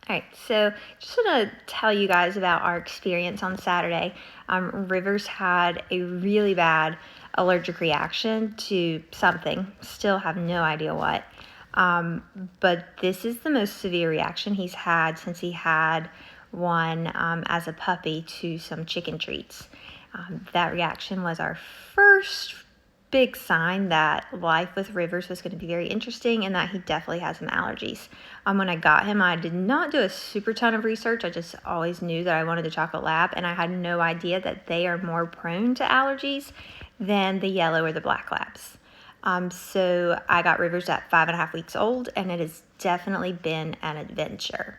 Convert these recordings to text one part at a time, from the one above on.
All right, so just want to tell you guys about our experience on Saturday. Rivers had a really bad allergic reaction to something. Still have no idea what. But this is the most severe reaction he's had since he had one as a puppy to some chicken treats. That reaction was our first big sign that life with Rivers was going to be very interesting and that he definitely has some allergies. When I got him, I did not do a super ton of research. I just always knew that I wanted a chocolate lab, and I had no idea that they are more prone to allergies than the yellow or the black labs. So I got Rivers at 5.5 weeks old, and it has definitely been an adventure.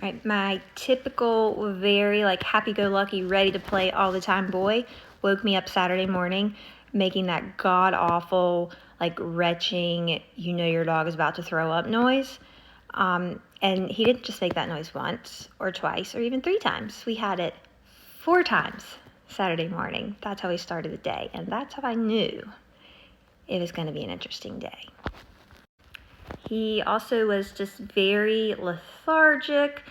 All right, my typical, very happy-go-lucky, ready-to-play all-the-time boy woke me up Saturday morning making that god-awful, retching, you know your dog is about to throw up noise. And he didn't just make that noise once or twice or even 3 times. We had it 4 times Saturday morning. That's how we started the day, and that's how I knew it was going to be an interesting day. He also was just very lethargic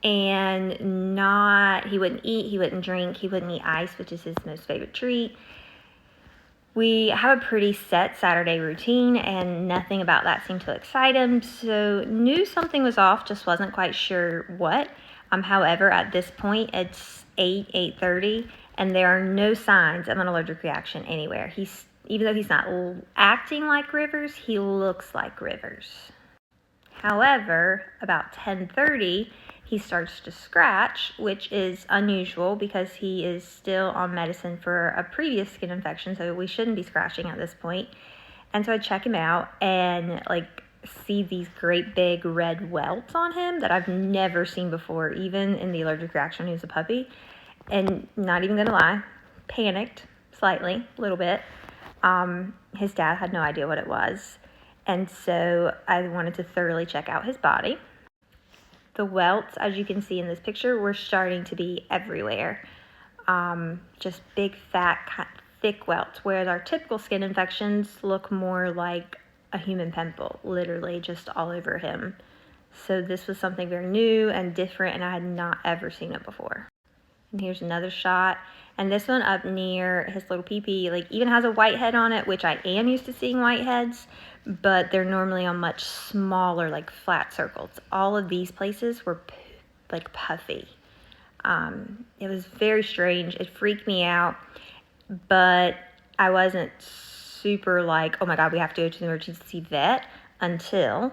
and he wouldn't eat, he wouldn't drink, he wouldn't eat ice, which is his most favorite treat. We have a pretty set Saturday routine, and nothing about that seemed to excite him, so knew something was off, just wasn't quite sure what. However, at this point, it's 8:30, and there are no signs of an allergic reaction anywhere. Even though he's not acting like Rivers, he looks like Rivers. However, about 10:30, he starts to scratch, which is unusual because he is still on medicine for a previous skin infection, so we shouldn't be scratching at this point. And so I check him out and see these great big red welts on him that I've never seen before, even in the allergic reaction when he was a puppy. And not even gonna lie, panicked slightly, a little bit. His dad had no idea what it was. And so I wanted to thoroughly check out his body. The welts, as you can see in this picture, were starting to be everywhere. Just big, fat, thick welts, whereas our typical skin infections look more like a human pimple, literally just all over him. So this was something very new and different, and I had not ever seen it before. And here's another shot. And this one up near his little pee-pee, even has a whitehead on it, which I am used to seeing whiteheads, but they're normally on much smaller, flat circles. All of these places were puffy. It was very strange. It freaked me out, but I wasn't super oh my God, we have to go to the emergency vet until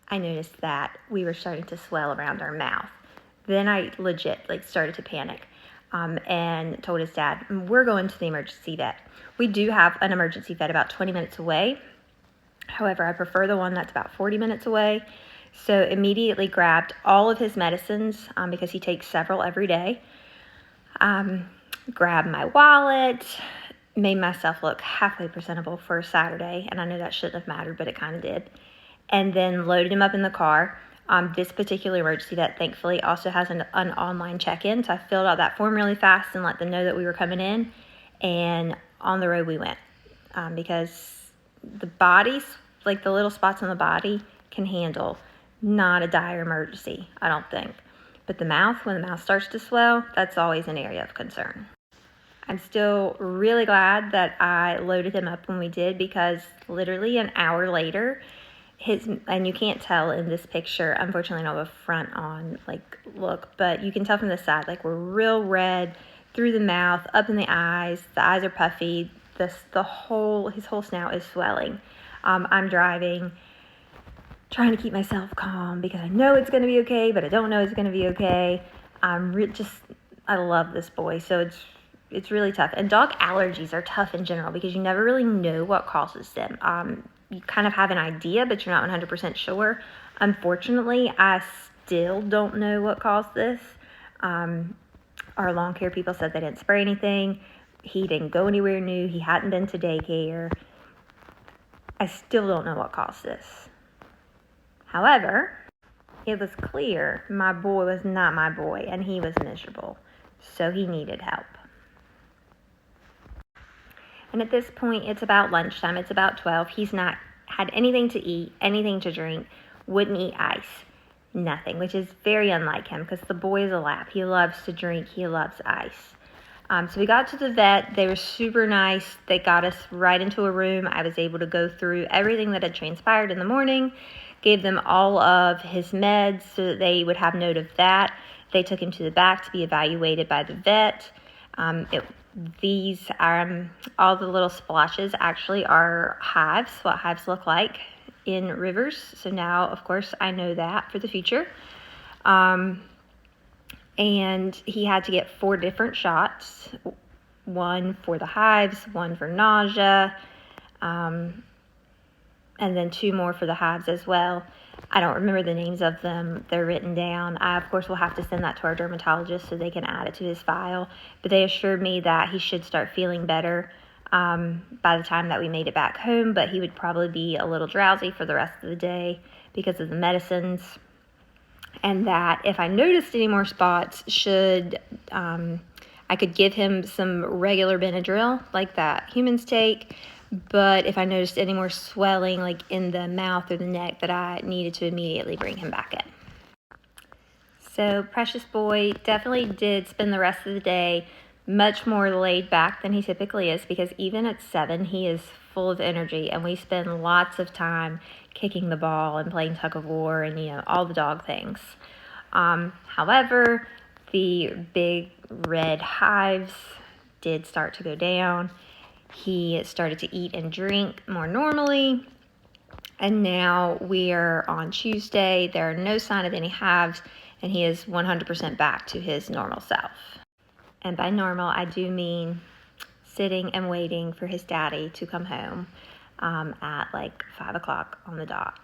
I noticed that we were starting to swell around our mouth. Then I legit started to panic. And told his dad, we're going to the emergency vet. We do have an emergency vet about 20 minutes away. However, I prefer the one that's about 40 minutes away. So immediately grabbed all of his medicines because he takes several every day. Grabbed my wallet, made myself look halfway presentable for a Saturday. And I know that shouldn't have mattered, but it kind of did. And then loaded him up in the car. This particular emergency vet, thankfully, also has an online check-in, so I filled out that form really fast and let them know that we were coming in, and on the road we went, because the bodies, the little spots on the body, can handle not a dire emergency, I don't think, but the mouth, when the mouth starts to swell, that's always an area of concern. I'm still really glad that I loaded him up when we did, because literally an hour later, and you can't tell in this picture, unfortunately I don't have a front on look, but you can tell from the side, we're real red through the mouth, up in the eyes are puffy, his whole snout is swelling. I'm driving, trying to keep myself calm because I know it's going to be okay, but I don't know it's going to be okay. I love this boy, so it's really tough. And dog allergies are tough in general because you never really know what causes them. You kind of have an idea, but you're not 100% sure. Unfortunately, I still don't know what caused this. Our lawn care people said they didn't spray anything. He didn't go anywhere new. He hadn't been to daycare. I still don't know what caused this. However, it was clear my boy was not my boy, and he was miserable. So he needed help. And at this point, it's about lunchtime. It's about 12. He's not had anything to eat, anything to drink. Wouldn't eat ice. Nothing, which is very unlike him because the boy is a lap. He loves to drink. He loves ice. So we got to the vet. They were super nice. They got us right into a room. I was able to go through everything that had transpired in the morning, gave them all of his meds so that they would have note of that. They took him to the back to be evaluated by the vet. These all the little splotches actually are hives, what hives look like in rivers. So now, of course, I know that for the future. And he had to get 4 different shots, one for the hives, one for nausea, and then 2 more for the hives as well. I don't remember the names of them. They're written down. I, of course, will have to send that to our dermatologist so they can add it to his file. But they assured me that he should start feeling better by the time that we made it back home, but he would probably be a little drowsy for the rest of the day because of the medicines. And that if I noticed any more spots, I could give him some regular Benadryl like that humans take. But if I noticed any more swelling like in the mouth or the neck, that I needed to immediately bring him back in. So Precious Boy definitely did spend the rest of the day much more laid back than he typically is, because even at 7, he is full of energy, and we spend lots of time kicking the ball and playing tug of war and, all the dog things. However, the big red hives did start to go down. He started to eat and drink more normally, and now we are on Tuesday. There are no sign of any hives, and he is 100% back to his normal self. And by normal, I do mean sitting and waiting for his daddy to come home at like 5 o'clock on the dot,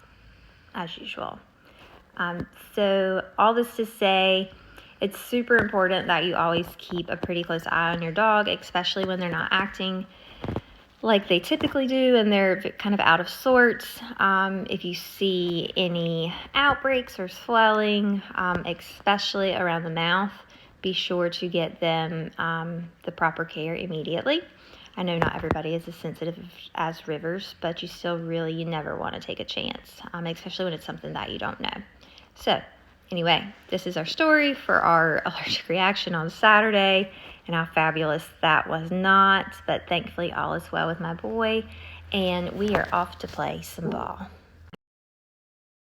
as usual. So all this to say, it's super important that you always keep a pretty close eye on your dog, especially when they're not acting like they typically do and they're kind of out of sorts. If you see any outbreaks or swelling, especially around the mouth, be sure to get them the proper care immediately. I know not everybody is as sensitive as Rivers, but you never want to take a chance, especially when it's something that you don't know. So anyway, this is our story for our allergic reaction on Saturday, and how fabulous that was not. But thankfully all is well with my boy, and we are off to play some ball.